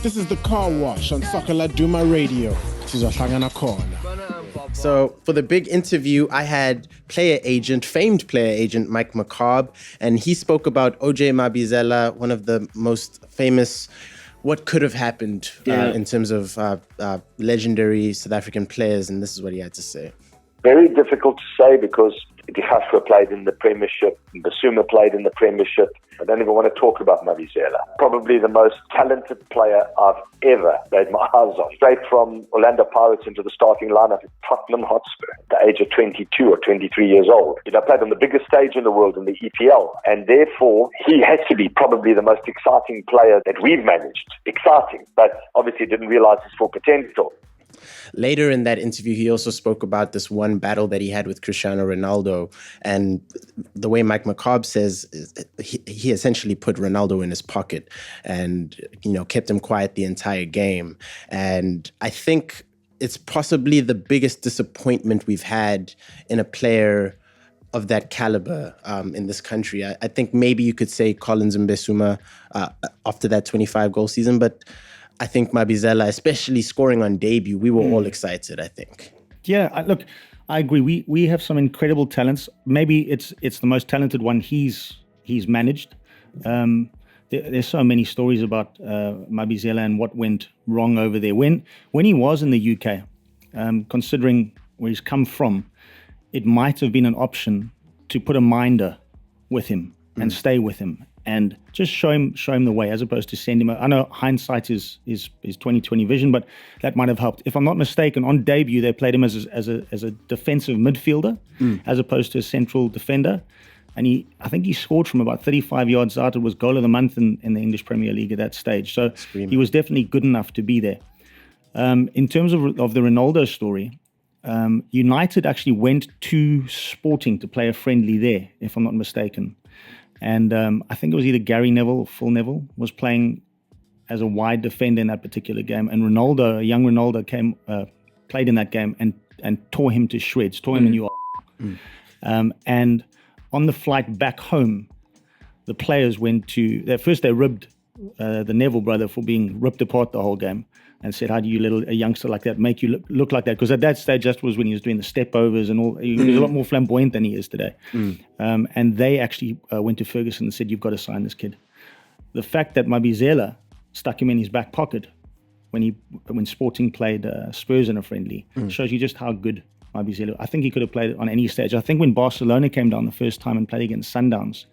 This is the Car Wash on Soccer Laduma Radio. So for the big interview, I had famed player agent Mike McCobb, and he spoke about OJ Mabizela, one of the most famous what could have happened in terms of legendary South African players, and this is what he had to say. Very difficult to say because Dihashwa played in the Premiership, Basuma played in the Premiership. I don't even want to talk about Mabizela. Probably the most talented player I've ever laid my eyes on. Straight from Orlando Pirates into the starting lineup at Tottenham Hotspur at the age of 22 or 23 years old. Played on the biggest stage in the world in the EPL, and therefore he has to be probably the most exciting player that we've managed. Exciting, but obviously didn't realise his full potential. Later in that interview, he also spoke about this one battle that he had with Cristiano Ronaldo. And the way Mike McCobb says, he essentially put Ronaldo in his pocket and, kept him quiet the entire game. And I think it's possibly the biggest disappointment we've had in a player of that caliber in this country. I think maybe you could say Collins and Basuma after that 25-goal season, but I think Mabizela, especially scoring on debut, we were all excited, I think. Yeah, look, I agree. We have some incredible talents. Maybe it's the most talented one he's managed. There's so many stories about Mabizela and what went wrong over there. When he was in the UK, considering where he's come from, it might have been an option to put a minder with him and stay with him and just show him the way, as opposed to send him. I know hindsight is 20/20 vision, but that might have helped. If I'm not mistaken, on debut they played him as a defensive midfielder as opposed to a central defender, and I think he scored from about 35 yards out. It was goal of the month in the English Premier League at that stage. So he was definitely good enough to be there. In terms of the Ronaldo story, United actually went to Sporting to play a friendly there, if I'm not mistaken. And I think it was either Gary Neville or Phil Neville was playing as a wide defender in that particular game. And Ronaldo, a young Ronaldo, played in that game and tore him to shreds, tore him a new and on the flight back home, the players went to, they ribbed the Neville brother for being ripped apart the whole game and said, how do you let a youngster like that make you look like that? Because at that stage, that was when he was doing the step overs and all. He was a lot more flamboyant than he is today. And they actually went to Ferguson and said, you've got to sign this kid. The fact that Mabizela stuck him in his back pocket when Sporting played Spurs in a friendly shows you just how good Mabizela. I think he could have played on any stage. I think when Barcelona came down the first time and played against Sundowns,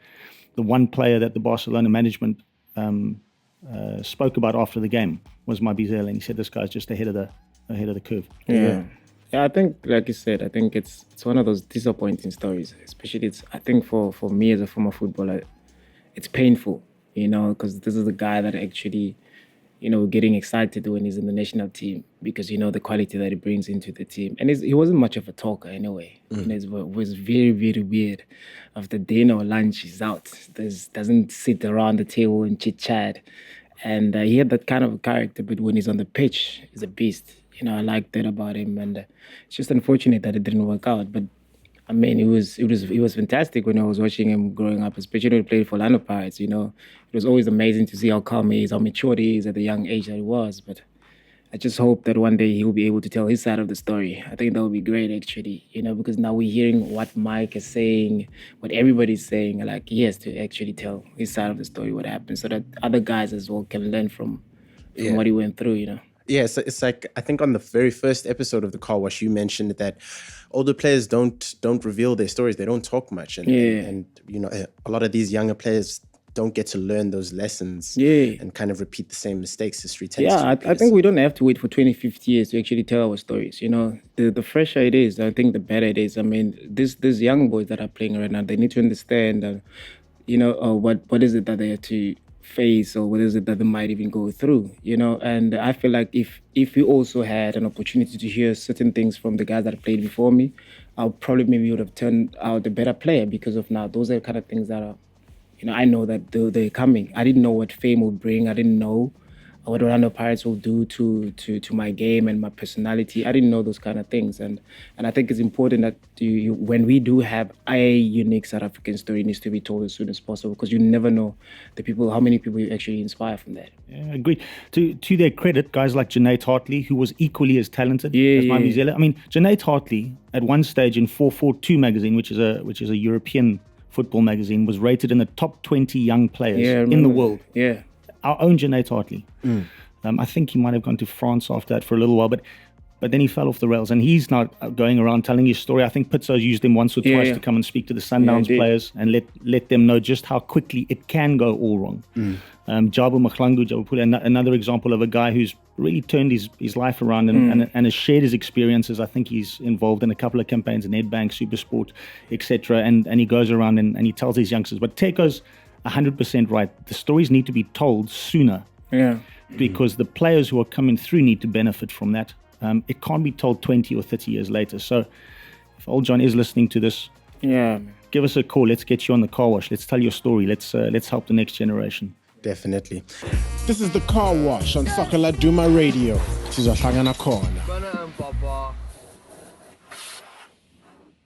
the one player that the Barcelona management spoke about after the game was Mabizela, and he said this guy's just ahead of the curve. Yeah, I think, like you said, I think it's one of those disappointing stories. Especially, I think for me as a former footballer, it's painful, because this is the guy that actually, getting excited when he's in the national team because the quality that he brings into the team, and he wasn't much of a talker anyway. It was very, very weird. After dinner or lunch, he's out. Doesn't sit around the table and chit chat. And he had that kind of character, but when he's on the pitch, he's a beast. I like that about him, and it's just unfortunate that it didn't work out. But I mean, it was fantastic when I was watching him growing up, especially when he played for Orlando Pirates. It was always amazing to see how calm he is, how mature he is at the young age that he was. But I just hope that one day he'll be able to tell his side of the story. I think that would be great, actually, because now we're hearing what Mike is saying, what everybody's saying. Like, he has to actually tell his side of the story, what happened, so that other guys as well can learn from what he went through, Yeah, so it's like, I think on the very first episode of the Car Wash, you mentioned that older players don't reveal their stories. They don't talk much. And a lot of these younger players don't get to learn those lessons and kind of repeat the same mistakes history tends to repeat. I think we don't have to wait for 20, 50 years to actually tell our stories. The fresher it is, I think the better it is. I mean, these young boys that are playing right now, they need to understand, what is it that they have to face, or what is it that they might even go through, And I feel like if we also had an opportunity to hear certain things from the guys that played before me, I probably maybe would have turned out a better player, because of now those are the kind of things that are, I know that they're coming. I didn't know what fame would bring. I didn't know what Orlando Pirates will do to my game and my personality. I didn't know those kind of things, and I think it's important that when we do have a unique South African story, it needs to be told as soon as possible, because you never know how many people you actually inspire from that. Yeah, agreed. To their credit, guys like Junaid Hartley, who was equally as talented as Mabizela. I mean, Junaid Hartley at one stage in 442 magazine, which is a European football magazine, was rated in the top 20 young players in the world. Yeah. Our own Junaid Hartley. I think he might have gone to France after that for a little while, but then he fell off the rails, and he's now going around telling his story. I think Pitso's used him once or twice to come and speak to the Sundowns players and let them know just how quickly it can go all wrong. Jabu Mahlangu, another example of a guy who's really turned his life around and has shared his experiences. I think he's involved in a couple of campaigns in Nedbank, Supersport, etc. And he goes around and he tells his youngsters. But Teko's 100% right. The stories need to be told sooner. Yeah. Because the players who are coming through need to benefit from that. It can't be told 20 or 30 years later. So if old John is listening to this, give us a call. Let's get you on the car wash. Let's tell your story. Let's help the next generation. Definitely. This is the Car Wash on Laduma Radio. Sizohlangana khona.